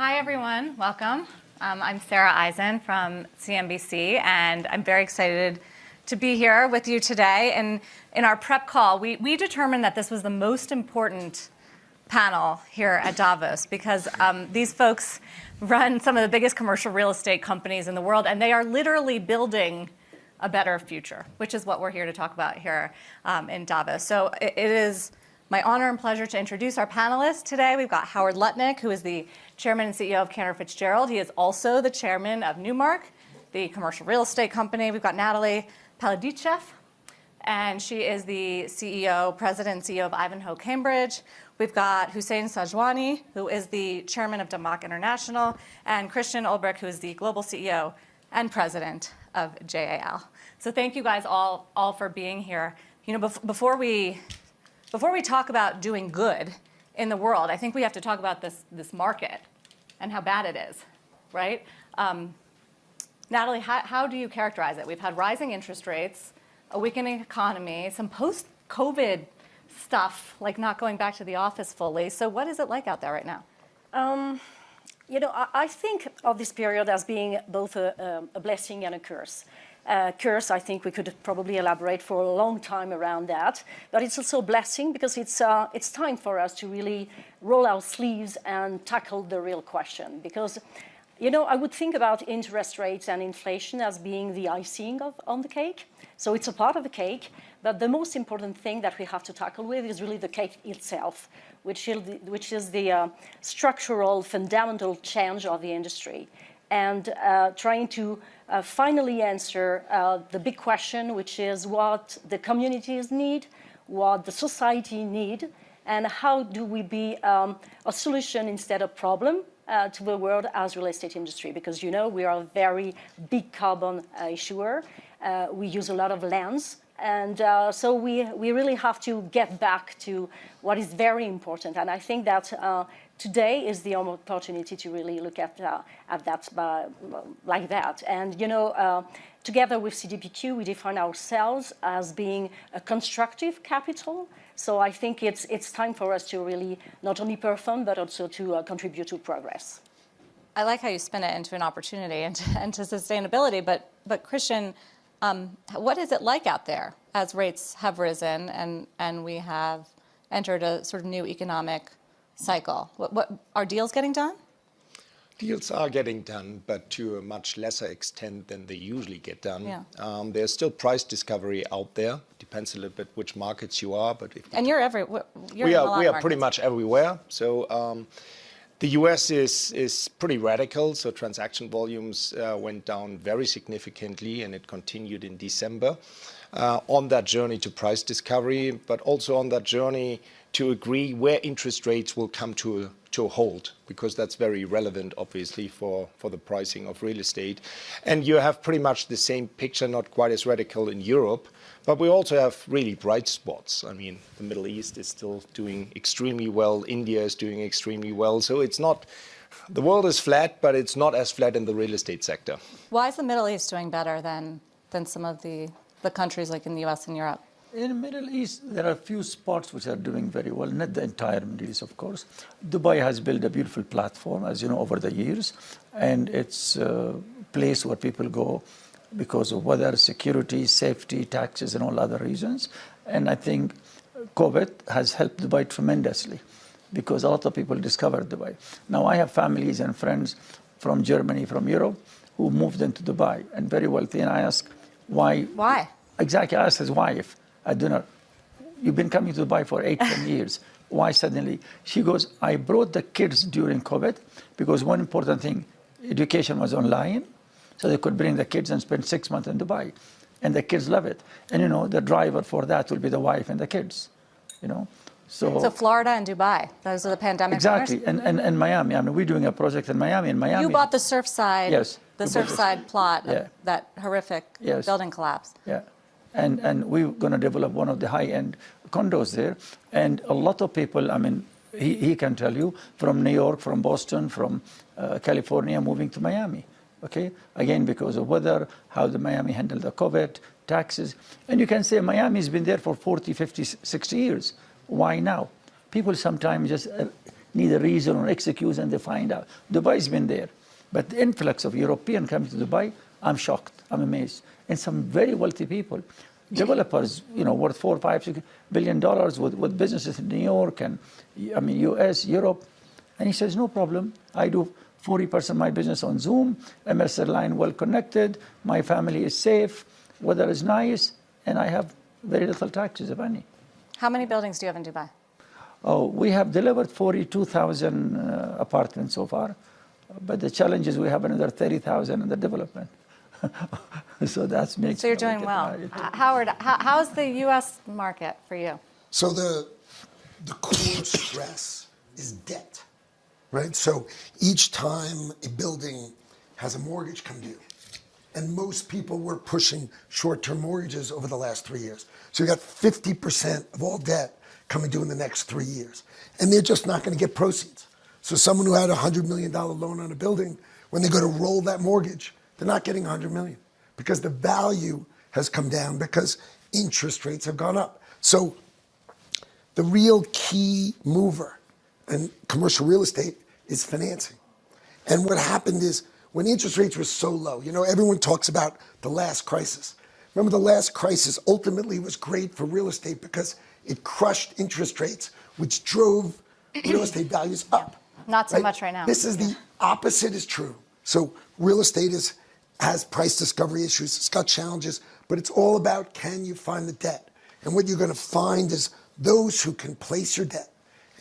Hi, everyone. Welcome. I'm Sarah Eisen from CNBC, and I'm very excited to be here with you today. And in our prep call, we determined that this was the most important panel here at Davos because these folks run some of the biggest commercial real estate companies in the world, and they are literally building a better future, which is what we're here to talk about here in Davos. So it is my honor and pleasure to introduce our panelists today. We've got Howard Lutnick, who is the chairman and CEO of Cantor Fitzgerald. He is also the chairman of Newmark, the commercial real estate company. We've got Natalie Paladichev, and she is the president and CEO of Ivanhoe Cambridge. We've got Hussain Sajwani, who is the chairman of DAMAC International, and Christian Ulbrich, who is the global CEO and president of JAL. So thank you guys all for being here. You know, before we talk about doing good in the world, I think we have to talk about this market and how bad it is, right? Natalie, how do you characterize it? We've had rising interest rates, a weakening economy, some post-COVID stuff, like not going back to the office fully. So what is it like out there right now? You know, I think of this period as being both a blessing and a curse. Curse, I think we could probably elaborate for a long time around that, but it's also a blessing because it's time for us to really roll our sleeves and tackle the real question. Because, you know, I would think about interest rates and inflation as being the icing on the cake. So it's a part of the cake, but the most important thing that we have to tackle with is really the cake itself, which is the structural, fundamental change of the industry. And trying to finally answer the big question, which is what the communities need, what the society need, and how do we be a solution instead of problem to the world as real estate industry. Because, you know, we are a very big carbon issuer. We use a lot of lands. And so we really have to get back to what is very important. And I think that today is the opportunity to really look at that like that. And, you know, together with CDPQ, we define ourselves as being a constructive capital. So I think it's time for us to really not only perform, but also to contribute to progress. I like how you spin it into an opportunity and to sustainability. But Christian, what is it like out there as rates have risen and we have entered a sort of new economic cycle? What are deals getting done? Deals are getting done, but to a much lesser extent than they usually get done. Yeah. There's still price discovery out there. Depends a little bit which markets you are, but we are pretty much everywhere. So the US is pretty radical. So transaction volumes went down very significantly, and it continued in December on that journey to price discovery, but also on that journey to agree where interest rates will come to a halt, because that's very relevant, obviously, for the pricing of real estate. And you have pretty much the same picture, not quite as radical in Europe, but we also have really bright spots. I mean, the Middle East is still doing extremely well. India is doing extremely well. So it's not, the world is flat, but it's not as flat in the real estate sector. Why is the Middle East doing better than some of the countries like in the US and Europe? In the Middle East, there are a few spots which are doing very well, not the entire Middle East, of course. Dubai has built a beautiful platform, as you know, over the years, and it's a place where people go because of weather, security, safety, taxes, and all other reasons. And I think COVID has helped Dubai tremendously because a lot of people discovered Dubai. Now, I have families and friends from Germany, from Europe, who moved into Dubai and very wealthy, and I ask, why? Why? Exactly, I asked his wife. I do not. You've been coming to Dubai for 8-10 years. Why suddenly? She goes, I brought the kids during COVID because one important thing, education was online, so they could bring the kids and spend 6 months in Dubai. And the kids love it. And, you know, the driver for that will be the wife and the kids, you know. So Florida and Dubai, those are the pandemic Exactly, winners? and Miami. I mean, we're doing a project in Miami. In Miami, you bought the Surfside, yes, the Surfside plot, yeah. that horrific building collapse. Yeah. And we're going to develop one of the high-end condos there. And a lot of people, I mean, he can tell you, from New York, from Boston, from California, moving to Miami, okay? Again, because of weather, how the Miami handled the COVID, taxes. And you can say Miami's been there for 40, 50, 60 years. Why now? People sometimes just need a reason or excuse, and they find out. Dubai's been there. But the influx of European coming to Dubai, I'm shocked, I'm amazed. And some very wealthy people, developers, worth $4, $5, $6 billion with businesses in New York and, US, Europe. And he says, no problem. I do 40% of my business on Zoom, MS line well connected, my family is safe, weather is nice, and I have very little taxes, if any. How many buildings do you have in Dubai? Oh, we have delivered 42,000 apartments so far, but the challenge is we have another 30,000 under development. So that's making. So you're doing well. Howard, how's the U.S. market for you? So the core stress is debt, right? So each time a building has a mortgage come due, and most people were pushing short-term mortgages over the last 3 years. So you got 50% of all debt coming due in the next 3 years. And they're just not going to get proceeds. So someone who had a $100 million loan on a building, when they go to roll that mortgage, they're not getting $100 million because the value has come down because interest rates have gone up. So the real key mover in commercial real estate is financing. And what happened is when interest rates were so low, everyone talks about the last crisis. Remember, the last crisis ultimately was great for real estate because it crushed interest rates, which drove real estate values up. Not so much right now. This is the opposite is true. So real estate has price discovery issues. It's got challenges, but it's all about can you find the debt? And what you're going to find is those who can place your debt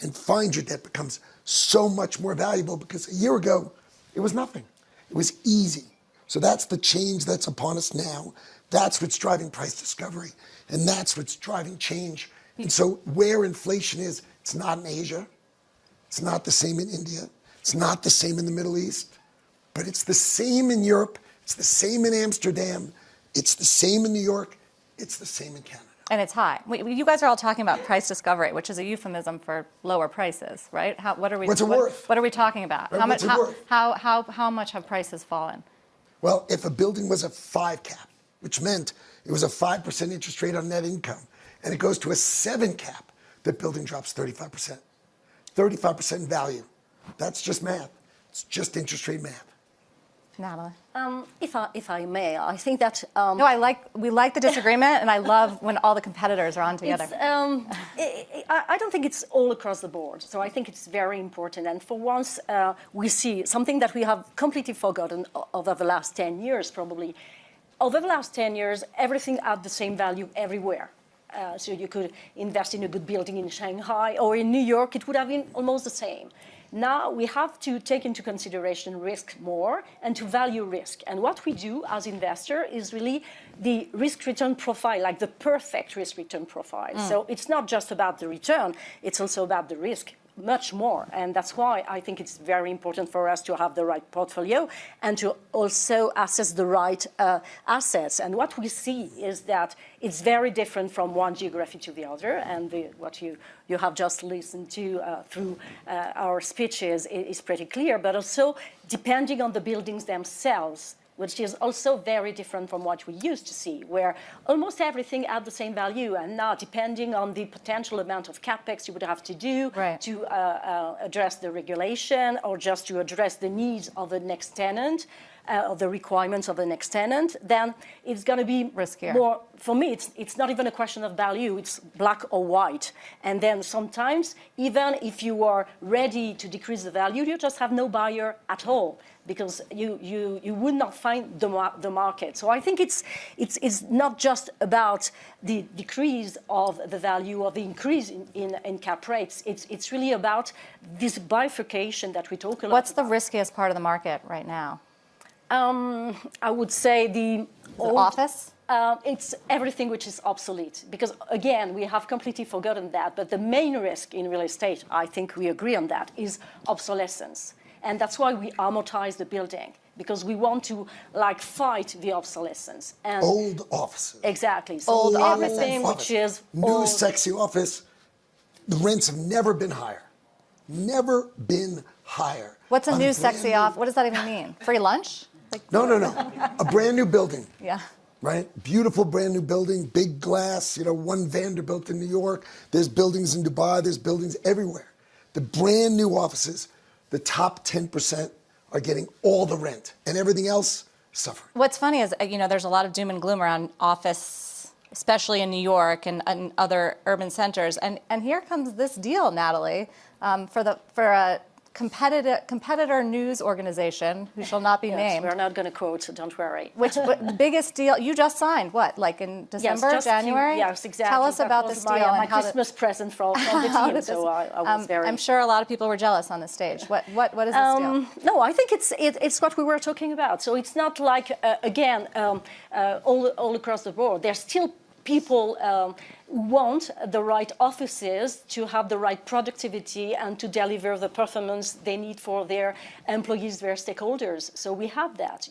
and find your debt becomes so much more valuable because a year ago, it was nothing. It was easy. So that's the change that's upon us now. That's what's driving price discovery. And that's what's driving change. And so where inflation is, it's not in Asia. It's not the same in India. It's not the same in the Middle East. But it's the same in Europe. It's the same in Amsterdam. It's the same in New York. It's the same in Canada. And it's high. You guys are all talking about price discovery, which is a euphemism for lower prices, right? What's it worth? What are we talking about? Right, what's it worth? How much have prices fallen? Well, if a building was a 5 cap, which meant it was a 5% interest rate on net income, and it goes to a 7 cap, the building drops 35%. 35% in value. That's just math. It's just interest rate math. Natalie? If I may, I think that... No, we like the disagreement, and I love when all the competitors are on together. I don't think it's all across the board. So I think it's very important. And for once, we see something that we have completely forgotten over the last 10 years, probably. Over the last 10 years, everything had the same value everywhere. So you could invest in a good building in Shanghai or in New York, it would have been almost the same. Now we have to take into consideration risk more and to value risk. And what we do as investor is really the risk-return profile, like the perfect risk-return profile. So it's not just about the return, it's also about the risk. Much more, and that's why I think it's very important for us to have the right portfolio and to also assess the right assets. And what we see is that it's very different from one geography to the other, and what you have just listened to through our speeches is pretty clear, but also depending on the buildings themselves, which is also very different from what we used to see, where almost everything had the same value. And now, depending on the potential amount of capex you would have to do to address the regulation or just to address the needs of the next tenant, or the requirements of the next tenant, then it's going to be riskier. More, for me, it's not even a question of value, it's black or white. And then sometimes, even if you are ready to decrease the value, you just have no buyer at all, because you would not find the market. So I think it's not just about the decrease of the value or the increase in cap rates. It's really about this bifurcation that we talk a lot about. What's the riskiest part of the market right now? I would say the office? It's everything which is obsolete. Because, again, we have completely forgotten that. But the main risk in real estate, I think we agree on that, is obsolescence. And that's why we amortize the building, because we want to, fight the obsolescence. And old offices. Exactly. So old everything offices. which is new, old, sexy office, the rents have never been higher. Never been higher. What's a new, sexy office? What does that even mean? Free lunch? No. A brand new building. Yeah. Right? Beautiful brand new building, big glass, One Vanderbilt in New York. There's buildings in Dubai, there's buildings everywhere. The brand new offices, the top 10% are getting all the rent, and everything else suffering. What's funny is, there's a lot of doom and gloom around office, especially in New York and other urban centers. And here comes this deal, Natalie, for a competitor news organization who shall not be named. We're not going to quote, so don't worry. Which the biggest deal you just signed? What, like in December, January? Yes, exactly. Tell us about this deal my and how Christmas present from the team. So I was very. I'm sure a lot of people were jealous on the stage. What is this deal? No, I think it's what we were talking about. So it's not like all across the board. There's still people want the right offices to have the right productivity and to deliver the performance they need for their employees, their stakeholders. So we have that.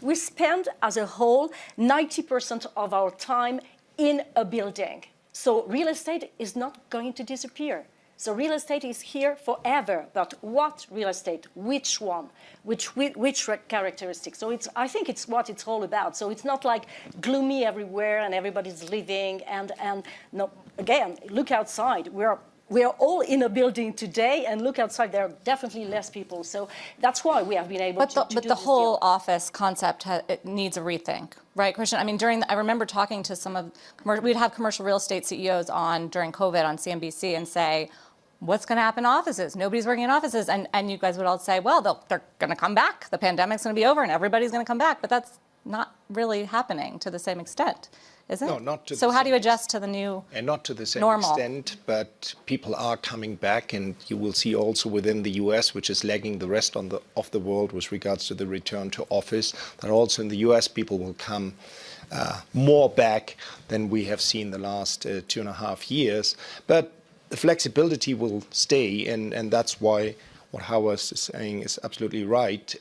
We spend as a whole 90% of our time in a building. So real estate is not going to disappear. So real estate is here forever, but what real estate, which one, which characteristics? So I think it's what it's all about. So it's not like gloomy everywhere and everybody's leaving. And no, again, look outside. We are all in a building today, and look outside. There are definitely less people. So that's why we have been able to do the whole deal. office concept it needs a rethink, right, Christian? I mean, I remember talking to we'd have commercial real estate CEOs on during COVID on CNBC and say, what's going to happen to offices? Nobody's working in offices. And you guys would all say, well, they're going to come back. The pandemic's going to be over and everybody's going to come back. But that's not really happening to the same extent, is it? No, not to the So how same do you adjust to the new And not to the same normal? extent, but people are coming back, and you will see also within the US, which is lagging the rest of the world with regards to the return to office, that also in the US people will come more back than we have seen the last 2.5 years. But the flexibility will stay, and that's why what Howard is saying is absolutely right.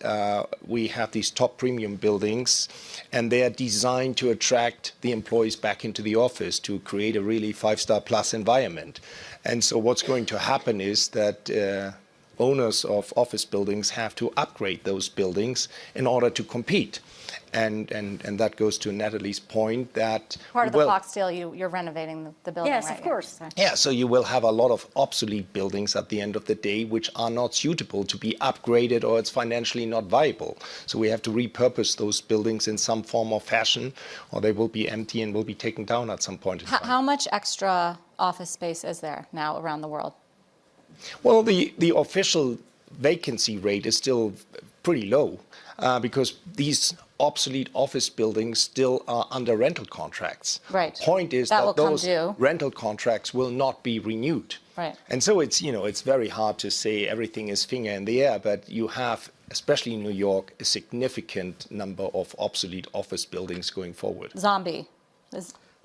We have these top premium buildings, and they are designed to attract the employees back into the office to create a really 5-star plus environment. And so what's going to happen is that owners of office buildings have to upgrade those buildings in order to compete. And that goes to Natalie's point that Part of the Fox deal, you're renovating the building, Yes, right? of course. Yeah, so you will have a lot of obsolete buildings at the end of the day, which are not suitable to be upgraded, or it's financially not viable. So we have to repurpose those buildings in some form or fashion, or they will be empty and will be taken down at some point in time. How much extra office space is there now around the world? Well, the official vacancy rate is still pretty low because these obsolete office buildings still are under rental contracts. Right. Point is That will that come those due. rental contracts will not be renewed. Right. And so it's very hard to say everything is finger in the air, but you have, especially in New York, a significant number of obsolete office buildings going forward. Zombie.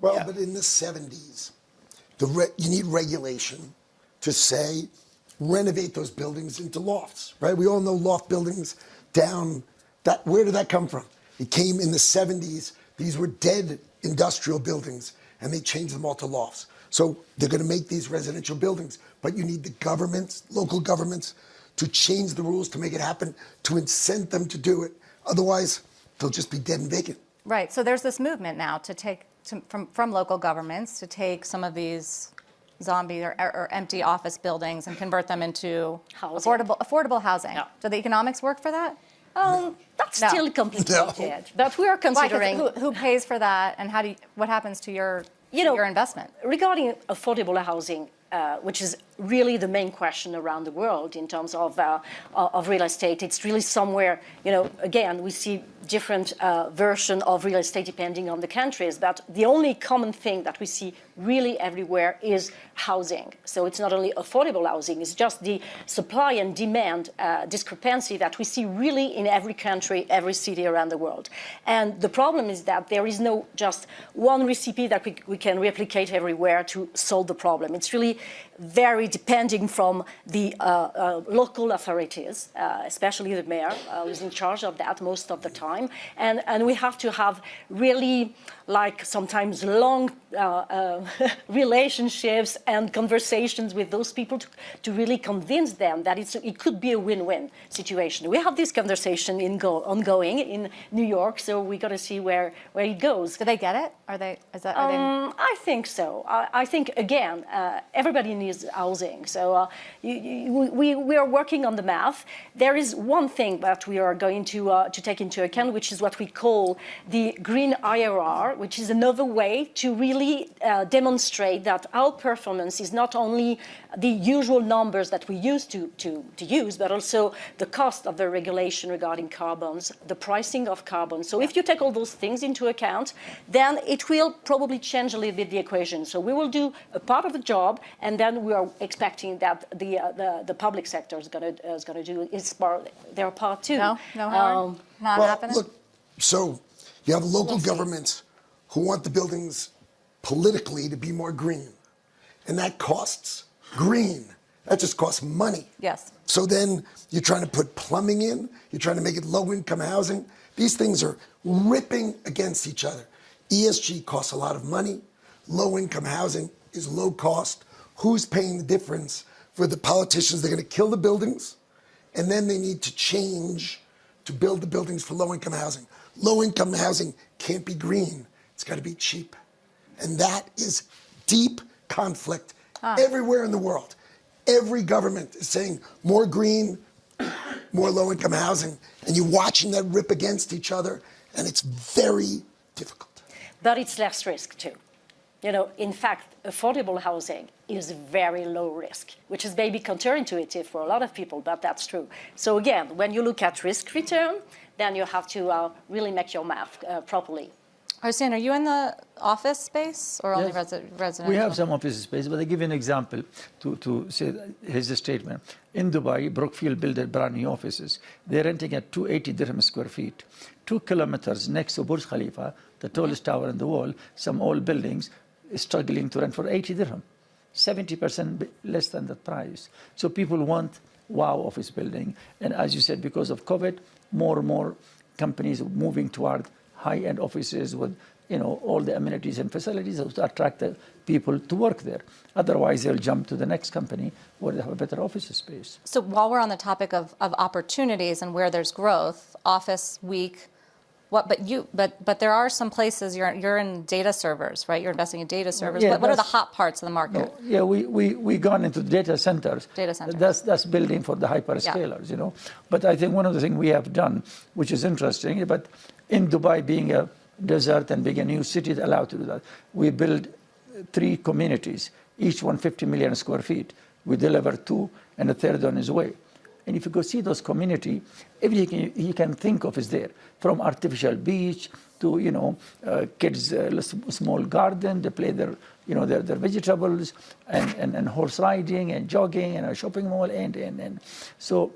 Well, but in the 70s, you need regulation to say, renovate those buildings into lofts, right? We all know loft buildings down. Where did that come from? It came in the 70s. These were dead industrial buildings, and they changed them all to lofts. So they're going to make these residential buildings, but you need the governments, local governments, to change the rules to make it happen, to incent them to do it. Otherwise, they'll just be dead and vacant. Right. So there's this movement now from local governments to take some of these zombie or empty office buildings and convert them into Housing. affordable housing. Yeah. Do the economics work for that? That's No. still complicated, but we are Why? 'Cause considering. Who pays for that, and what happens to your investment? Regarding affordable housing, which is really the main question around the world in terms of real estate, it's really somewhere, again, we see different version of real estate depending on the countries, but the only common thing that we see really everywhere is housing. So it's not only affordable housing, it's just the supply and demand discrepancy that we see really in every country, every city around the world. And the problem is that there is no just one recipe that we can replicate everywhere to solve the problem. It's really very depending from the local authorities, especially the mayor, who's in charge of that most of the time. And we have to have really, like, sometimes long relationships and conversations with those people to really convince them that it could be a win-win situation. We have this conversation ongoing in New York, so we got to see where it goes. Do they get it? Are they? I think so. I think, again, everybody in New is housing. So we are working on the math. There is one thing that we are going to take into account, which is what we call the green IRR, which is another way to really demonstrate that our performance is not only the usual numbers that we used to use, but also the cost of the regulation regarding carbons, the pricing of carbon. So if you take all those things into account, then it will probably change a little bit the equation. So we will do a part of the job, and then we are expecting that the public sector is going to do their part too. No, Howard? Not happening? Look, so you have local governments who want the buildings politically to be more green, and that costs green. That just costs money. Yes. So then you're trying to put plumbing in, you're trying to make it low-income housing. These things are ripping against each other. ESG costs a lot of money. Low-income housing is low cost. Who's paying the difference for the politicians? They're going to kill the buildings, and then they need to change to build the buildings for low-income housing. Low-income housing can't be green. It's got to be cheap. And that is deep conflict everywhere in the world. Every government is saying more green, more low-income housing, and you're watching that rip against each other, and it's very difficult. But it's less risk too. You know, in fact, affordable housing is very low risk, which is maybe counterintuitive for a lot of people, but that's true. So again, when you look at risk return, then you have to really make your math properly. Hussain, are you in the office space or only residential? We have some office space, but I give you an example to say his statement. In Dubai, Brookfield built brand new offices. They're renting at 280 dirham square feet. 2 kilometers next to Burj Khalifa, the tallest tower in the world, some old buildings, struggling to rent for 80 dirham, 70% less than the price. So people want wow office building. And as you said, because of COVID, more and more companies are moving toward high-end offices with, all the amenities and facilities to attract the people to work there. Otherwise, they'll jump to the next company where they have a better office space. So while we're on the topic of opportunities and where there's growth, office weak, but there are some places you're in data servers, right? You're investing in data servers. Yeah, what are the hot parts of the market? No, yeah, we gone into data centers. Data centers. That's building for the hyperscalers, But I think one of the things we have done, which is interesting, but in Dubai being a desert and being a new city, it's allowed to do that. We build 3 communities, each one 50 million square feet. We deliver 2, and a third on his way. And if you go see those community, everything you can think of is there, from artificial beach to kids' small garden. They play their their vegetables and horse riding and jogging and a shopping mall and so.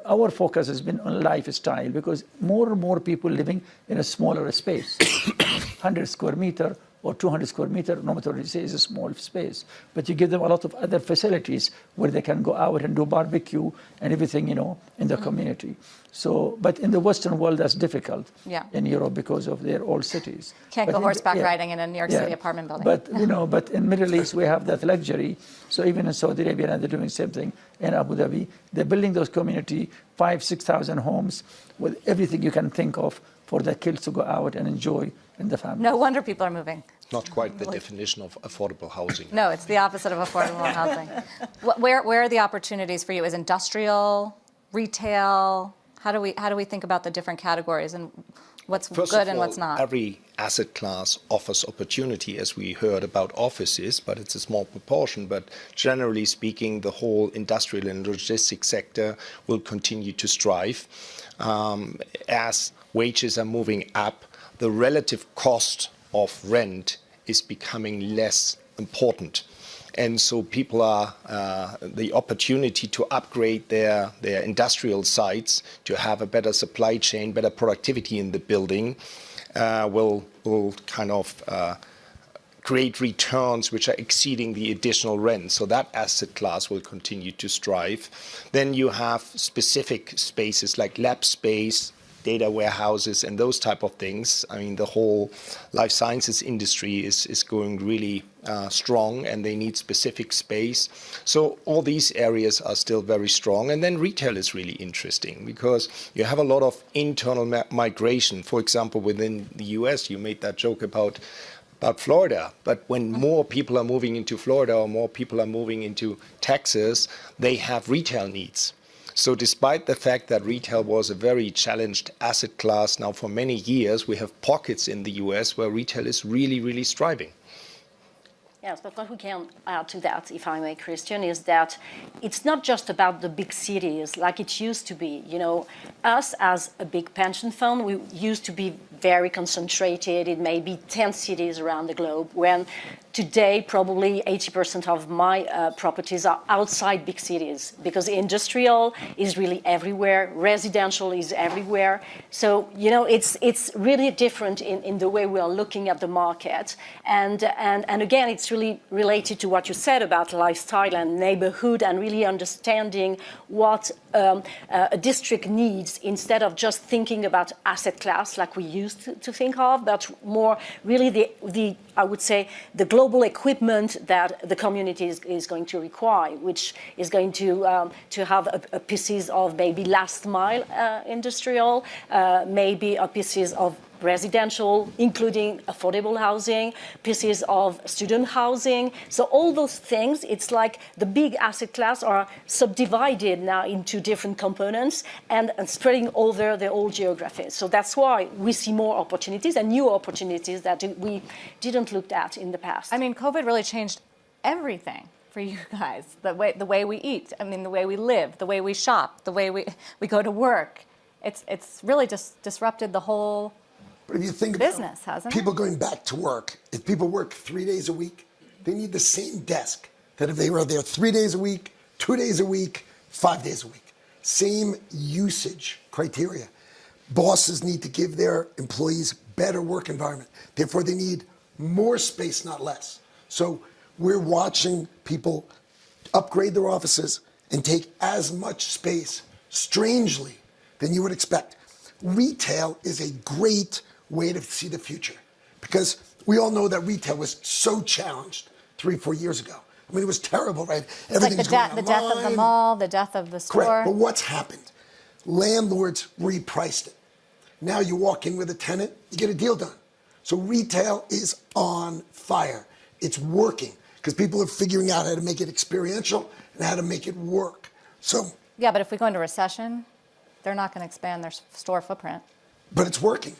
Our focus has been on lifestyle because more and more people living in a smaller space, 100 square meter or 200 square meter, no matter what you say, is a small space. But you give them a lot of other facilities where they can go out and do barbecue and everything, in the community. So, but in the Western world, that's difficult in Europe because of their old cities. Can't go horseback riding in a New York City apartment building. But, but in Middle East, we have that luxury. So even in Saudi Arabia, they're doing the same thing. In Abu Dhabi, they're building those community, 5,000-6,000 homes with everything you can think of for the kids to go out and enjoy in the family. No wonder people are moving. Not quite the definition of affordable housing. No, it's the opposite of affordable housing. Where are the opportunities for you? Is industrial, retail? How do we think about the different categories and what's good and what's not? Every asset class offers opportunity, as we heard about offices, but it's a small proportion. But generally speaking, the whole industrial and logistics sector will continue to strive. As wages are moving up, the relative cost of rent is becoming less important. And so people are, the opportunity to upgrade their industrial sites, to have a better supply chain, better productivity in the building, will kind of create returns which are exceeding the additional rent. So that asset class will continue to strive. Then you have specific spaces like lab space, data warehouses, and those type of things. I mean, the whole life sciences industry is going really strong, and they need specific space. So all these areas are still very strong. And then retail is really interesting because you have a lot of internal migration. For example, within the US, you made that joke about about Florida. But when more people are moving into Florida or more people are moving into Texas, they have retail needs. So despite the fact that retail was a very challenged asset class now for many years, we have pockets in the US where retail is really, really striving. Yes, but what we can add to that, if I may, Christian, is that it's not just about the big cities like it used to be. You know, us as a big pension fund, we used to be very concentrated in maybe 10 cities around the globe, when today probably 80% of my properties are outside big cities, because industrial is really everywhere, residential is everywhere. So, you know, it's really different in the way we are looking at the market. And again, it's really related to what you said about lifestyle and neighborhood, and really understanding what a district needs, instead of just thinking about asset class like we used to think of, but more really the I would say the global equipment that the community is going to require, which is going to have a pieces of maybe last mile industrial, maybe a pieces of residential, including affordable housing, pieces of student housing. So all those things, it's like the big asset class are subdivided now into different components and spreading over the whole geography. So that's why we see more opportunities and new opportunities that we didn't look at in the past. I mean, COVID really changed everything for you guys. The way we eat, I mean, the way we live, the way we shop, the way we go to work. It's really just disrupted the whole But if you think business, about hasn't people it? going back to work, if people work 3 days a week, they need the same desk that if they were there 3 days a week, 2 days a week, 5 days a week. Same usage criteria. Bosses need to give their employees better work environment. Therefore, they need more space, not less. So we're watching people upgrade their offices and take as much space, strangely, than you would expect. Retail is a great way to see the future, because we all know that retail was so challenged 3-4 years ago. I mean, it was terrible, right? Everything's like the death of the mall, the death of the store. Correct. But what's happened? Landlords repriced it. Now you walk in with a tenant, you get a deal done. So retail is on fire. It's working because people are figuring out how to make it experiential and how to make it work. So yeah, but if we go into recession, they're not going to expand their store footprint. But it's working.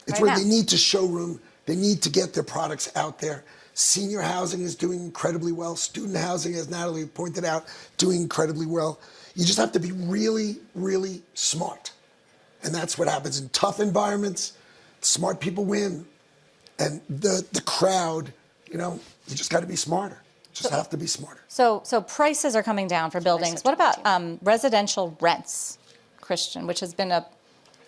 It's Right where now. they need to showroom. They need to get their products out there. Senior housing is doing incredibly well. Student housing, as Natalie pointed out, doing incredibly well. You just have to be really, really smart. And that's what happens in tough environments. Smart people win. And the crowd, you know, you just got to be smarter. Just have to be smarter. So prices are coming down for buildings. What about residential rents, Christian, which has been a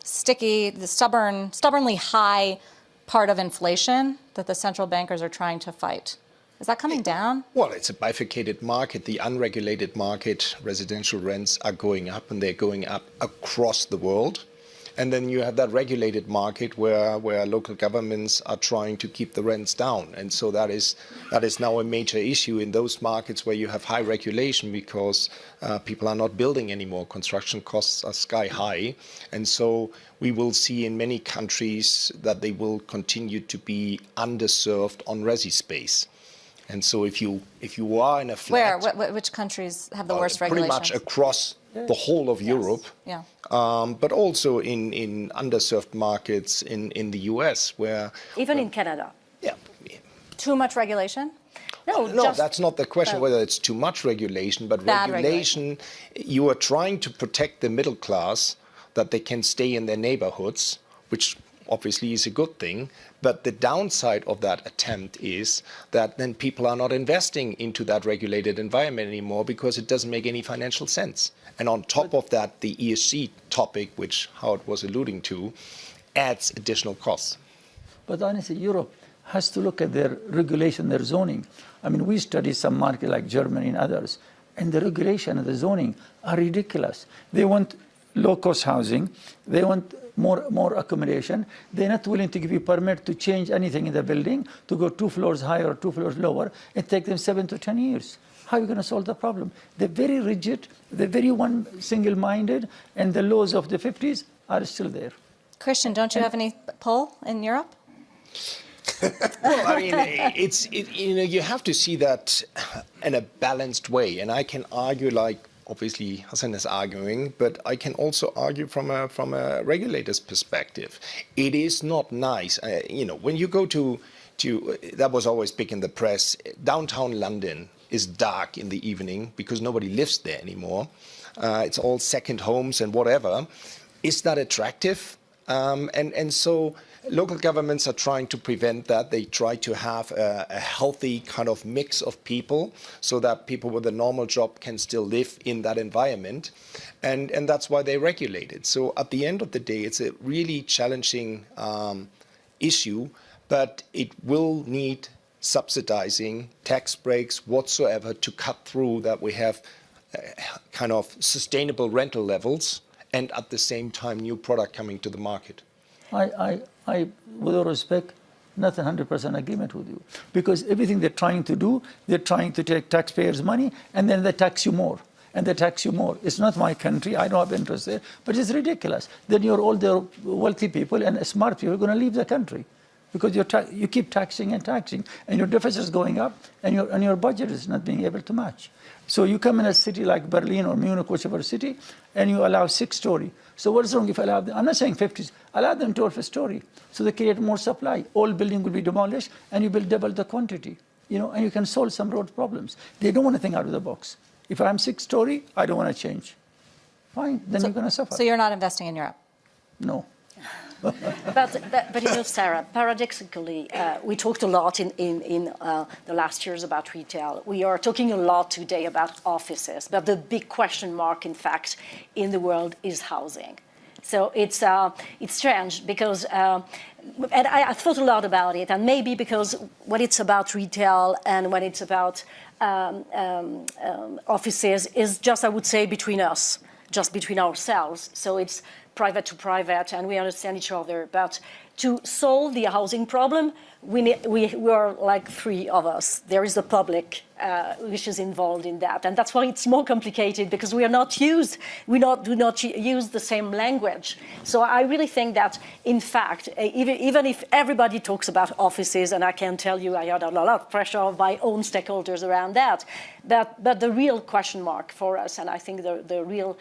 stubbornly high part of inflation that the central bankers are trying to fight? Is that coming down? Well, it's a bifurcated market. The unregulated market, residential rents are going up, and they're going up across the world. And then you have that regulated market where local governments are trying to keep the rents down. And so that is now a major issue in those markets where you have high regulation, because people are not building anymore. Construction costs are sky high. And so we will see in many countries that they will continue to be underserved on resi space. And so if you are in a flat... Which countries have the worst regulations? Pretty much across the whole of Europe. Yeah. But also in underserved markets in the US, where... Even in Canada. Yeah. Too much regulation? No, that's not the question, whether it's too much regulation, but regulation, you are trying to protect the middle class, that they can stay in their neighborhoods, which obviously is a good thing. But the downside of that attempt is that then people are not investing into that regulated environment anymore, because it doesn't make any financial sense. And on top of that, the ESG topic, which Howard was alluding to, adds additional costs. But honestly, Europe has to look at their regulation, their zoning. I mean, we study some market like Germany and others, and the regulation and the zoning are ridiculous. They want low-cost housing. They want more accommodation. They're not willing to give you permit to change anything in the building, to go 2 floors higher or 2 floors lower. It takes them 7 to 10 years. How are you going to solve the problem? They're very rigid. They're very single-minded, and the laws of the 50s are still there. Christian, don't you have any pull in Europe? Well, I mean, you have to see that in a balanced way, and I can argue like obviously Hussain is arguing, but I can also argue from a regulator's perspective. It is not nice, when you go to that was always big in the press. Downtown London is dark in the evening because nobody lives there anymore. It's all second homes and whatever. Is that attractive? And so local governments are trying to prevent that. They try to have a healthy kind of mix of people so that people with a normal job can still live in that environment. And that's why they regulate it. So at the end of the day, it's a really challenging issue, but it will need subsidizing, tax breaks, whatsoever, to cut through that we have kind of sustainable rental levels and at the same time new product coming to the market. I with all respect, not 100% agreement with you. Because everything they're trying to do, they're trying to take taxpayers' money and then they tax you more. And they tax you more. It's not my country, I don't have interest there, but it's ridiculous. Then all the wealthy people and smart people are going to leave the country. Because you keep taxing and taxing, and your deficit is going up, and your budget is not being able to match. So you come in a city like Berlin or Munich, whichever city, and you allow 6-story. So what's wrong if I allow them? I'm not saying 50s. Allow them 12-story. So they create more supply. All building will be demolished, and you build double the quantity. And you can solve some road problems. They don't want to think out of the box. If I'm 6-story, I don't want to change. Fine, then you're going to suffer. So you're not investing in Europe? No. But Sarah, paradoxically, we talked a lot in the last years about retail. We are talking a lot today about offices, but the big question mark, in fact, in the world is housing. So it's strange because, and I thought a lot about it, and maybe because when it's about retail and when it's about offices is just, I would say, between us, just between ourselves. So it's private to private, and we understand each other. But to solve the housing problem, we are like 3 of us. There is the public which is involved in that, and that's why it's more complicated because we do not use the same language. So I really think that, in fact, even if everybody talks about offices, and I can tell you I had a lot of pressure of my own stakeholders around that, but the real question mark for us, and I think the real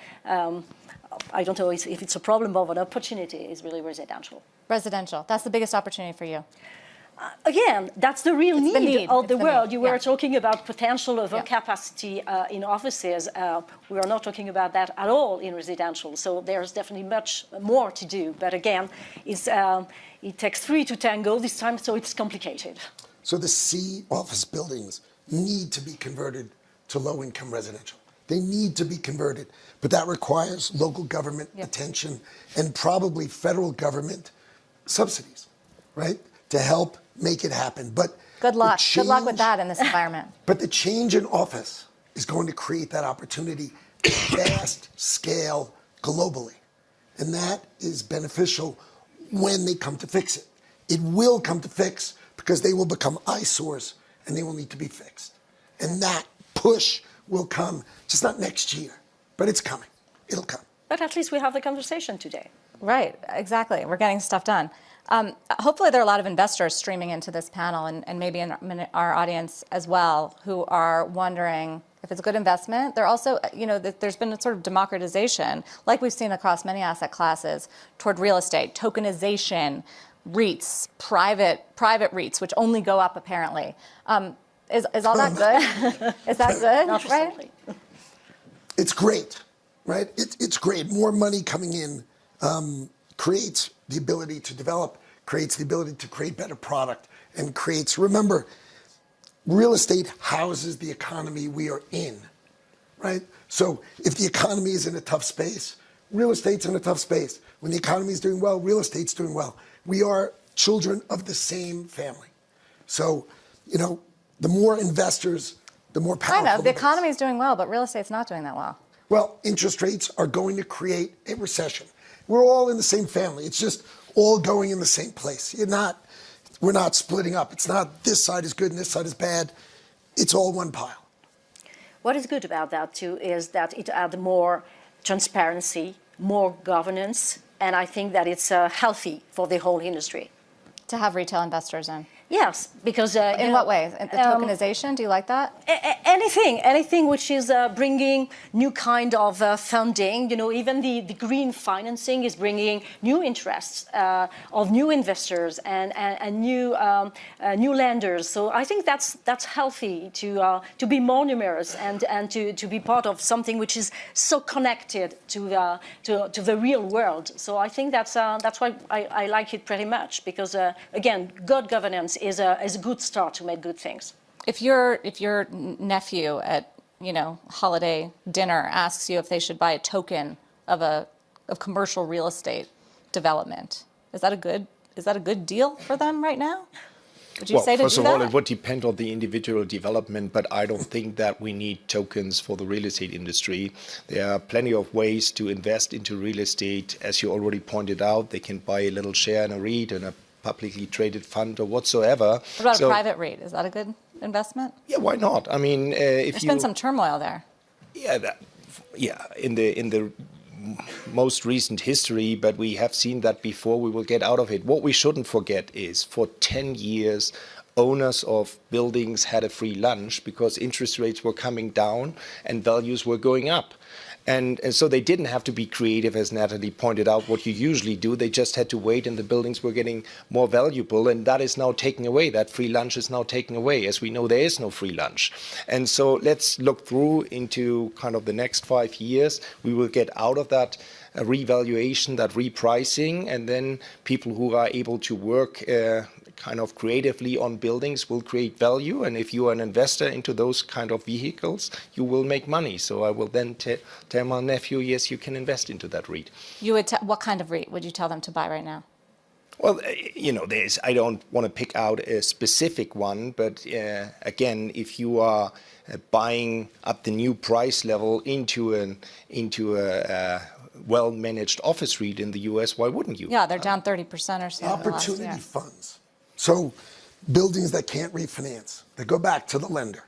I don't know if it's a problem or an opportunity, is really residential. Residential. That's the biggest opportunity for you. Again, that's the real need of the world. You were Yeah. talking about potential of capacity in offices. We are not talking about that at all in residential. So there's definitely much more to do. But again, it takes 3 to tango this time, so it's complicated. So the C office buildings need to be converted to low-income residential. They need to be converted, but that requires local government attention and probably federal government subsidies, right, to help make it happen. But good luck. Good luck with that in this environment. But the change in office is going to create that opportunity at vast scale globally, and that is beneficial when they come to fix it. It will come to fix because they will become eyesores and they will need to be fixed, and that push will come, just not next year, but it's coming. It'll come. But at least we have the conversation today. Right, exactly. We're getting stuff done. Hopefully there are a lot of investors streaming into this panel and maybe in our audience as well who are wondering if it's a good investment. They're also, there's been a sort of democratization, like we've seen across many asset classes, toward real estate, tokenization, REITs, private REITs, which only go up apparently. Is all that good? Is that good, right? It's great, right? It's great. More money coming in creates the ability to develop, creates the ability to create better product, and remember, real estate houses the economy we are in, right? So if the economy is in a tough space, real estate's in a tough space. When the economy is doing well, real estate's doing well. We are children of the same family. So, the more investors, the more powerful. Kind of. The economy is doing well, but real estate's not doing that well. Well, interest rates are going to create a recession. We're all in the same family. It's just all going in the same place. We're not splitting up. It's not this side is good and this side is bad. It's all one pile. What is good about that, too, is that it adds more transparency, more governance, and I think that it's healthy for the whole industry. To have retail investors in. Yes, because In what way? The tokenization? Do you like that? anything which is bringing new kind of funding. Even the green financing is bringing new interests of new investors and new lenders. So I think that's healthy to be more numerous and to be part of something which is so connected to the real world. So I think that's why I like it pretty much, because again, good governance is a good start to make good things. If your nephew at holiday dinner asks you if they should buy a token of commercial real estate development, is that a good deal for them right now? Would you say to do that? First of all, it would depend on the individual development, but I don't think that we need tokens for the real estate industry. There are plenty of ways to invest into real estate. As you already pointed out, they can buy a little share in a REIT and a publicly traded fund or whatsoever. What about a private REIT? Is that a good investment? Yeah, why not? I mean, There's been some turmoil there. Yeah, in the most recent history, but we have seen that before. We will get out of it. What we shouldn't forget is for 10 years, owners of buildings had a free lunch because interest rates were coming down and values were going up. And so they didn't have to be creative, as Natalie pointed out, what you usually do. They just had to wait, and the buildings were getting more valuable. And that is now taken away. That free lunch is now taken away. As we know, there is no free lunch. And so let's look through into kind of the next 5 years. We will get out of that revaluation, that repricing, and then people who are able to work kind of creatively on buildings will create value. And if you are an investor into those kind of vehicles, you will make money. So I will then tell my nephew, yes, you can invest into that REIT. You would what kind of REIT would you tell them to buy right now? Well, I don't want to pick out a specific one, but again, if you are buying up the new price level into a well-managed office REIT in the US, why wouldn't you? Yeah, they're down 30% or so. Opportunity funds. So buildings that can't refinance, they go back to the lender.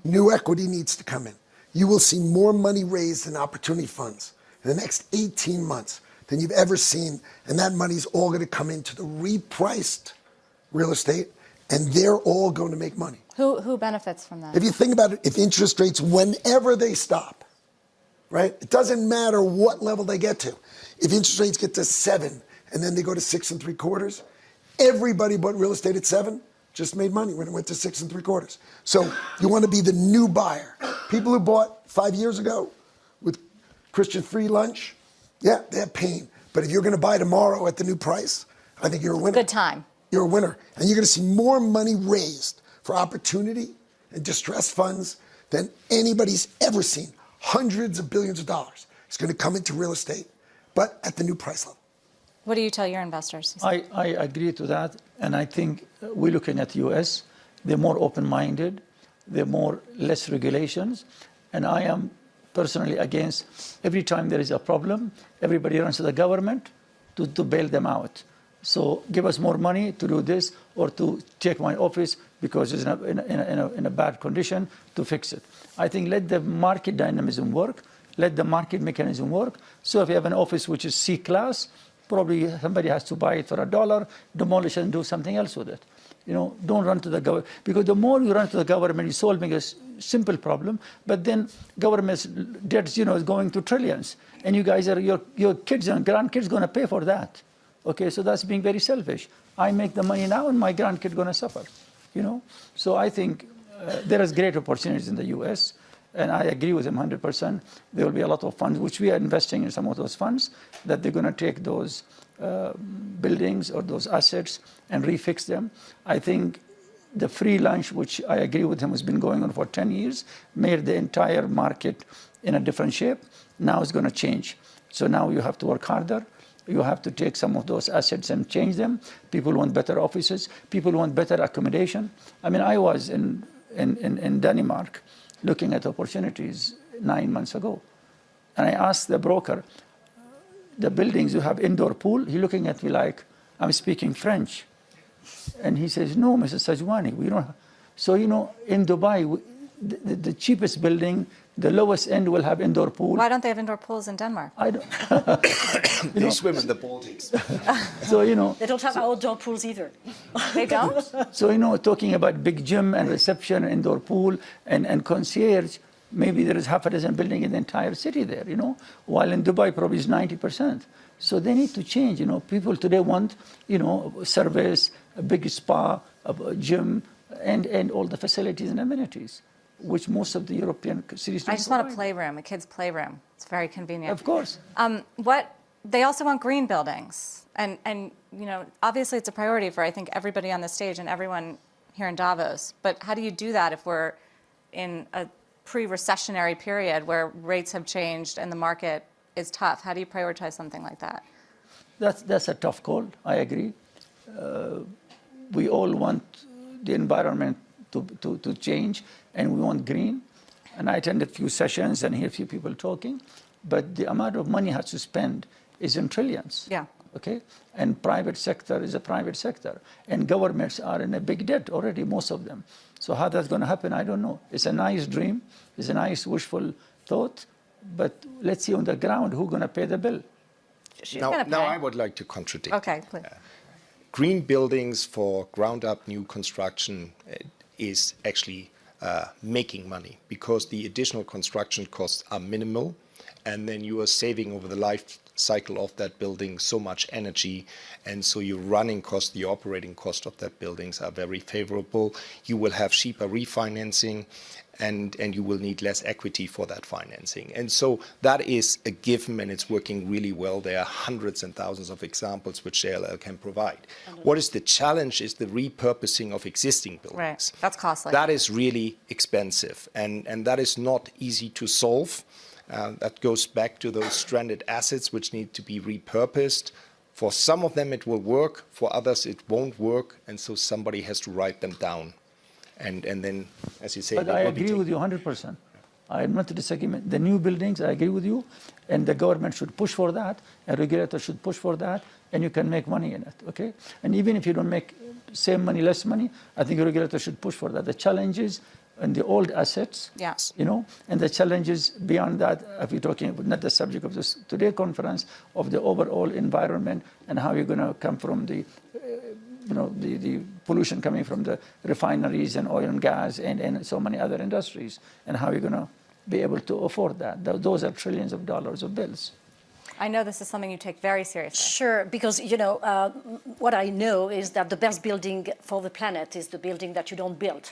New equity needs to come in. You will see more money raised in opportunity funds in the next 18 months than you've ever seen. And that money's all going to come into the repriced real estate, and they're all going to make money. Who benefits from that? If you think about it, if interest rates, whenever they stop, right? It doesn't matter what level they get to. If interest rates get to 7 and then they go to 6 3/4, everybody bought real estate at 7 just made money when it went to 6 3/4. So you want to be the new buyer. People who bought 5 years ago with Christian free lunch, yeah, they have pain. But if you're going to buy tomorrow at the new price, I think you're a winner. Good time. You're a winner. And you're going to see more money raised for opportunity and distressed funds than anybody's ever seen. Hundreds of billions of dollars is going to come into real estate, but at the new price level. What do you tell your investors? I agree to that, and I think we're looking at US. They're more open-minded, they're more less regulations, and I am personally against every time there is a problem, everybody runs to the government to bail them out. So give us more money to do this or to take my office because it's in a bad condition to fix it. I think let the market dynamism work, let the market mechanism work. So if you have an office which is C-class, probably somebody has to buy it for $1, demolish it and do something else with it. Don't run to the government. Because the more you run to the government, you're solving a simple problem, but then government's debts, is going to trillions. And you guys are, your kids and grandkids going to pay for that. Okay, so that's being very selfish. I make the money now and my grandkid going to suffer, So I think there is great opportunities in the US, and I agree with him 100%. There will be a lot of funds, which we are investing in some of those funds, that they're going to take those buildings or those assets and refix them. I think the free lunch, which I agree with him, has been going on for 10 years, made the entire market in a different shape. Now it's going to change. So now you have to work harder. You have to take some of those assets and change them. People want better offices. People want better accommodation. I mean, I was in Denmark looking at opportunities 9 months ago. And I asked the broker, the buildings, you have indoor pool? He's looking at me like I'm speaking French. And he says, no, Mr. Sajwani, we don't. So, in Dubai, the cheapest building The lowest end will have indoor pool. Why don't they have indoor pools in Denmark? I don't. They swim in the Baltics. So, you know. They don't have outdoor pools either. They don't? So, you know, talking about big gym and reception, indoor pool, and concierge, maybe there is half a dozen buildings in the entire city there, you know, while in Dubai probably is 90%. So they need to change, you know. People today want, you know, service, a big spa, a gym, and all the facilities and amenities, which most of the European cities don't I just want a provide. playroom, a kid's playroom. It's very convenient. Of course. They also want green buildings. And you know, obviously it's a priority for, I think, everybody on the stage and everyone here in Davos. But how do you do that if we're in a pre-recessionary period where rates have changed and the market is tough? How do you prioritize something like that? That's a tough call. I agree. We all want the environment to change, and we want green. And I attended a few sessions and hear a few people talking, but the amount of money has to spend is in trillions. Yeah. Okay, and private sector is a private sector, and governments are in a big debt already, most of them. So how that's going to happen, I don't know. It's a nice dream, it's a nice wishful thought, but let's see on the ground who's going to pay the bill. She's gonna Now pay. I would like to contradict. Okay, please. Green buildings for ground-up new construction is actually making money because the additional construction costs are minimal, and then you are saving over the life cycle of that building so much energy, and so your running cost, the operating cost of that buildings are very favorable. You will have cheaper refinancing, and you will need less equity for that financing. And so that is a given, and it's working really well. There are hundreds and thousands of examples which JLL can provide. What is the challenge is the repurposing of existing buildings. Right, that's costly. That is really expensive, and that is not easy to solve. That goes back to those stranded assets which need to be repurposed. For some of them it will work, for others it won't work, and so somebody has to write them down. And then, as you say, But they I will be agree with you 100%. I am not in disagreement. The new buildings, I agree with you, and the government should push for that, and regulators should push for that, and you can make money in it, okay? And even if you don't make same money, less money, I think regulators should push for that. The challenges and the old assets, Yes. you know, and the challenges beyond that, if you're talking about not the subject of this today conference, of the overall environment and how you're going to come from the, you know, the pollution coming from the refineries and oil and gas and so many other industries, and how you're going to be able to afford that. Those are trillions of dollars of bills. I know this is something you take very seriously. Sure, because, you know, what I know is that the best building for the planet is the building that you don't build.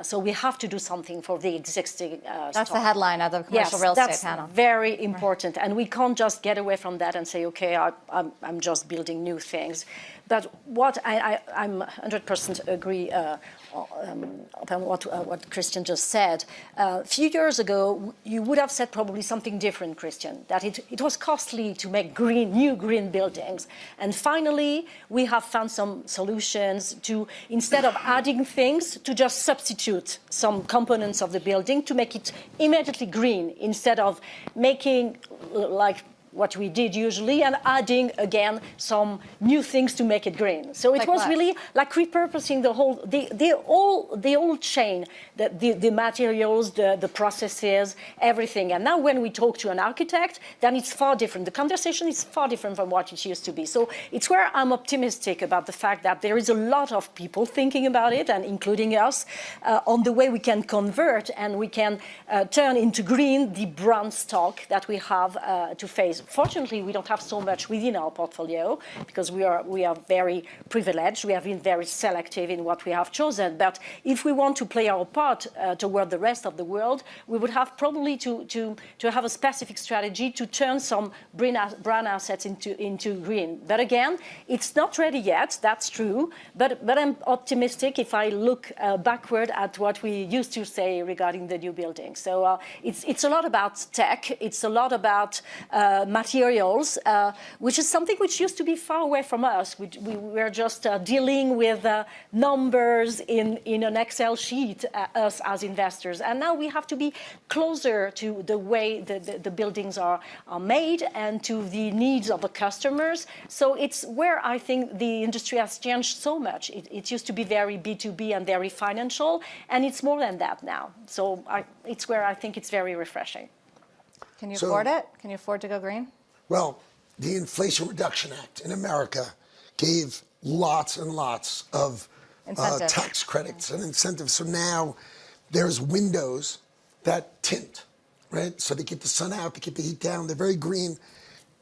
So we have to do something for the existing That's stock. the headline of the commercial real estate that's panel. very important. And we can't just get away from that and say, okay, I'm just building new things. But what I'm 100% agree upon what Christian just said. A few years ago, you would have said probably something different, Christian, that it was costly to make new green buildings. And finally, we have found some solutions to, instead of adding things, to just substitute some components of the building to make it immediately green, instead of making like what we did usually and adding again some new things to make it green. So it Like was what? really like repurposing the whole, the whole chain, the materials, the processes, everything. And now when we talk to an architect, then it's far different. The conversation is far different from what it used to be. So it's where I'm optimistic about the fact that there is a lot of people thinking about it, and including us, on the way we can convert and we can turn into green the brown stock that we have to face. Fortunately, we don't have so much within our portfolio because we are very privileged. We have been very selective in what we have chosen. But if we want to play our part toward the rest of the world, we would have probably to have a specific strategy to turn some brown assets into green. But again, it's not ready yet. That's true. But I'm optimistic if I look backward at what we used to say regarding the new buildings. So it's a lot about tech. It's a lot about materials, which is something which used to be far away from us. We were just dealing with numbers in an Excel sheet, us as investors. And now we have to be closer to the way the buildings are made and to the needs of the customers. So it's where I think the industry has changed so much. It used to be very B2B and very financial, and it's more than that now. So it's where I think it's very refreshing. Can you afford it? Can you afford to go green? Well, the Inflation Reduction Act in America gave lots and lots of tax credits and incentives. So now there's windows that tint, right? So they keep the sun out, they keep the heat down, they're very green.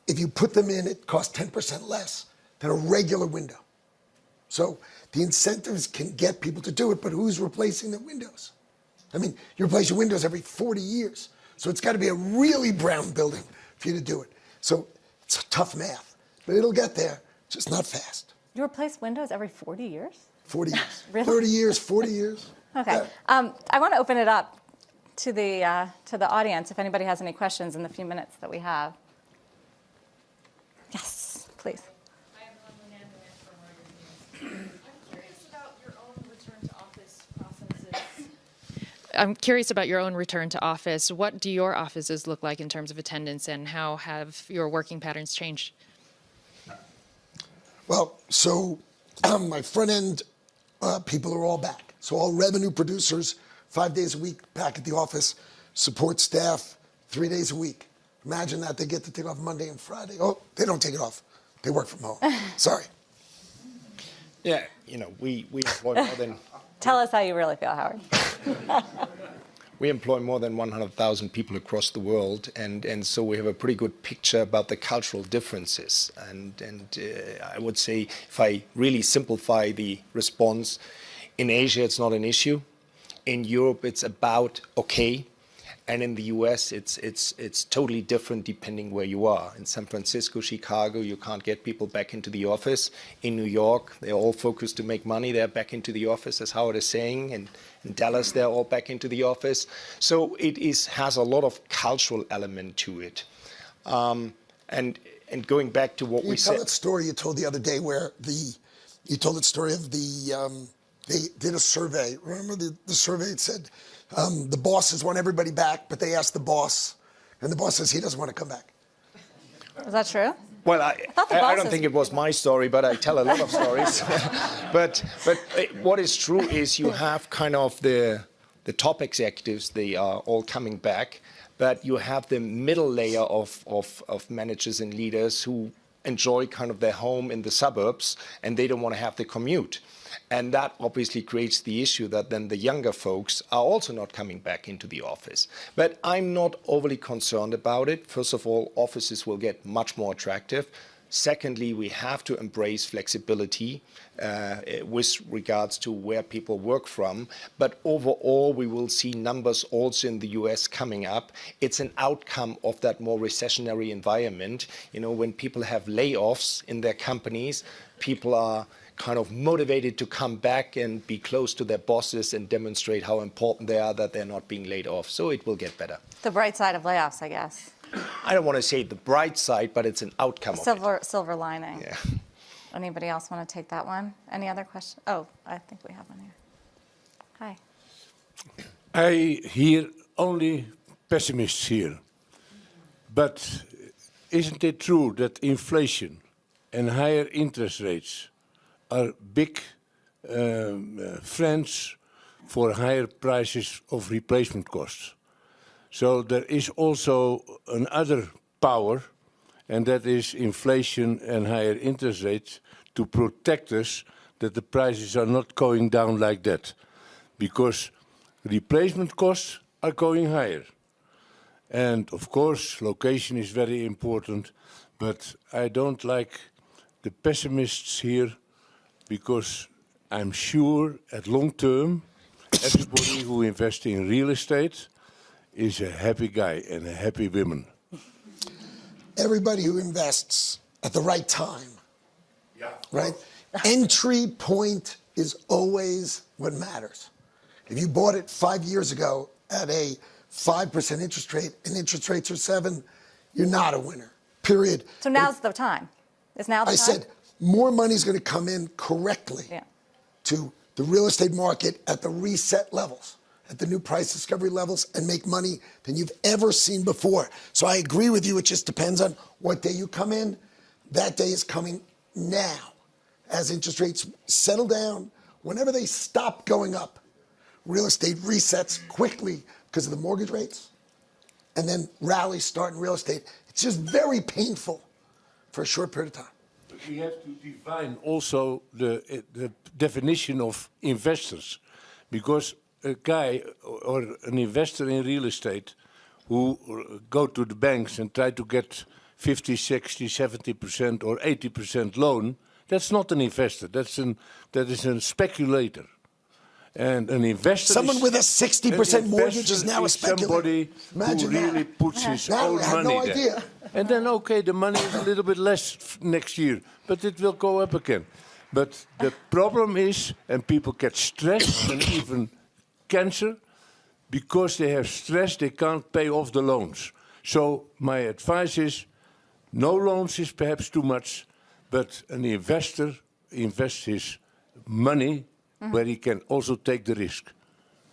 If you put them in, it costs 10% less than a regular window. So the incentives can get people to do it, but who's replacing the windows? I mean, you replace your windows every 40 years. So it's got to be a really brown building for you to do it. So it's tough math, but it'll get there, just not fast. You replace windows every 40 years? 40 years. Really? 30 years, 40 years. Okay. Yeah. I want to open it up to the audience if anybody has any questions in the few minutes that we have. Yes, please. I'm curious about your own return to office. What do your offices look like in terms of attendance, and how have your working patterns changed? Well, so my front end people are all back. So all revenue producers, 5 days a week back at the office, support staff 3 days a week. Imagine that they get to take off Monday and Friday. Oh, they don't take it off. They work from home. Sorry. Yeah, you know, we employ more than... Tell us how you really feel, Howard. We employ more than 100,000 people across the world, and so we have a pretty good picture about the cultural differences. And I would say, if I really simplify the response, in Asia it's not an issue. In Europe it's about okay. And in the US, it's totally different depending where you are. In San Francisco, Chicago, you can't get people back into the office. In New York, they're all focused to make money. They're back into the office, as Howard is saying. And in Dallas, they're all back into the office. So it has a lot of cultural element to it. And going back to what we said. Can you tell that story you told the other day where you told that story of they did a survey. Remember the survey? It said, the bosses want everybody back, but they asked the boss, and the boss says he doesn't want to come back. Is that true? Well, I don't think it was my story, but I tell a lot of stories. but what is true is you have kind of the top executives, they are all coming back, but you have the middle layer of managers and leaders who enjoy kind of their home in the suburbs, and they don't want to have the commute. And that obviously creates the issue that then the younger folks are also not coming back into the office. But I'm not overly concerned about it. First of all, offices will get much more attractive. Secondly, we have to embrace flexibility with regards to where people work from. But overall, we will see numbers also in the US coming up. It's an outcome of that more recessionary environment. You know, when people have layoffs in their companies, people are kind of motivated to come back and be close to their bosses and demonstrate how important they are, that they're not being laid off. So it will get better. The bright side of layoffs, I guess. I don't want to say the bright side, but it's an outcome of it. Silver lining. Yeah. Anybody else want to take that one? Any other questions? Oh, I think we have one here. Hi. I hear only pessimists here. But isn't it true that inflation and higher interest rates are big friends for higher prices of replacement costs? So there is also another power, and that is inflation and higher interest rates to protect us that the prices are not going down like that, because replacement costs are going higher. And of course, location is very important, but I don't like the pessimists here, because I'm sure at long term, everybody who invests in real estate is a happy guy and a happy woman. Everybody who invests at the right time, right? Entry point is always what matters. If you bought it 5 years ago at a 5% interest rate and interest rates are 7%, you're not a winner. period. So now's the time. Is now the I time? said more money is going to come in correctly to the real estate market at the reset levels, at the new price discovery levels, and make money than you've ever seen before. So I agree with you. It just depends on what day you come in. That day is coming now. As interest rates settle down, whenever they stop going up, real estate resets quickly because of the mortgage rates, and then rallies start in real estate. It's just very painful for a short period of time. We have to define also the definition of investors, because a guy or an investor in real estate who go to the banks and try to get 50, 60, 70% or 80% loan, that's not an investor. That is a speculator. And an investor, someone with a 60% mortgage is now a speculator. Somebody Imagine who really that. puts his Now own I have money no there. idea. And then, okay, the money is a little bit less next year, but it will go up again. But the problem is, and people get stressed and even cancer, because they have stress, they can't pay off the loans. So my advice is, no loans is perhaps too much, but an investor invests his money where he can also take the risk.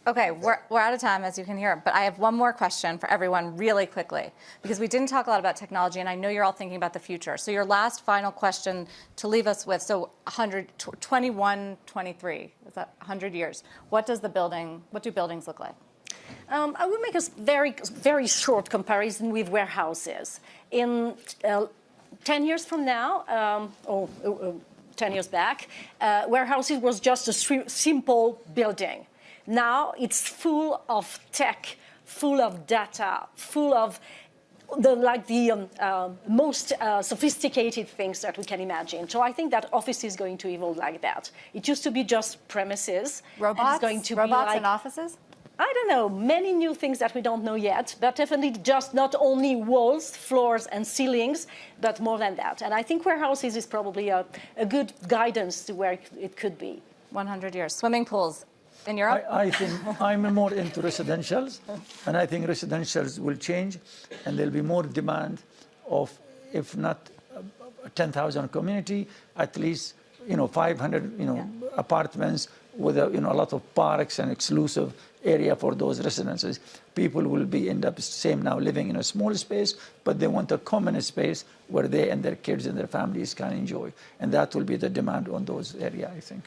Okay, we're out of time, as you can hear, but I have one more question for everyone really quickly, because we didn't talk a lot about technology, and I know you're all thinking about the future. So your last final question to leave us with, so 21, 23, is that 100 years? What do buildings look like? I will make a very, very short comparison with warehouses. In 10 years from now, 10 years back, warehouses was just a simple building. Now it's full of tech, full of data, full of the most sophisticated things that we can imagine. So I think that office is going to evolve like that. It used to be just premises. Robots? It's going to be Robots like, in offices? I don't know, many new things that we don't know yet, but definitely just not only walls, floors, and ceilings, but more than that. And I think warehouses is probably a good guidance to where it could be. 100 years. Swimming pools in Europe? I think I'm more into residentials, and I think residentials will change, and there'll be more demand of, if not 10,000 community, at least 500 apartments with a lot of parks and exclusive area for those residences. People will end up same now living in a small space, but they want a common space where they and their kids and their families can enjoy, and that will be the demand on those areas, I think.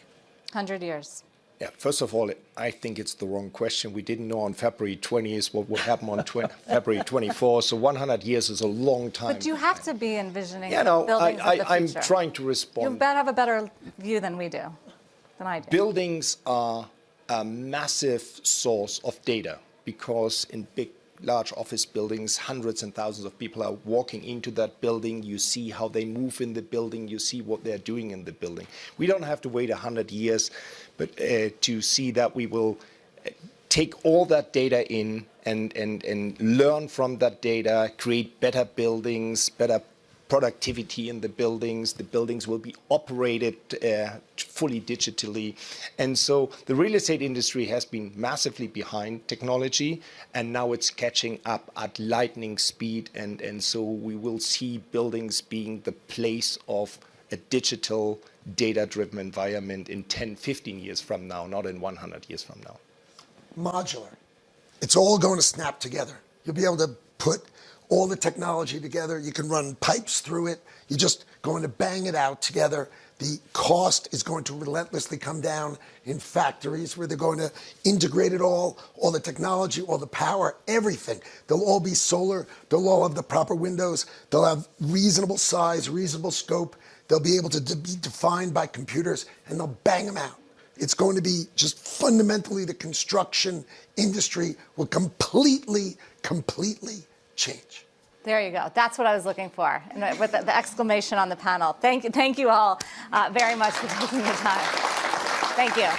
100 years. Yeah, first of all, I think it's the wrong question. We didn't know on February 20th what would happen on February 24th. So 100 years is a long time. But you have to be envisioning buildings of the I'm future. trying to respond. You have a better view than we do, than I do. Buildings are a massive source of data because in large office buildings, hundreds and thousands of people are walking into that building. You see how they move in the building. You see what they're doing in the building. We don't have to wait 100 years but to see that we will take all that data in and learn from that data, create better buildings, better productivity in the buildings. The buildings will be operated fully digitally. And so the real estate industry has been massively behind technology, and now it's catching up at lightning speed. And so we will see buildings being the place of a digital, data-driven environment in 10, 15 years from now, not in 100 years from now. Modular. It's all going to snap together. You'll be able to put all the technology together. You can run pipes through it. You're just going to bang it out together. The cost is going to relentlessly come down in factories where they're going to integrate it all the technology, all the power, everything. They'll all be solar. They'll all have the proper windows. They'll have reasonable size, reasonable scope. They'll be able to be defined by computers, and they'll bang them out. It's going to be just fundamentally the construction industry will completely change. There you go. That's what I was looking for, and with the exclamation on the panel. Thank you all very much for taking the time. Thank you.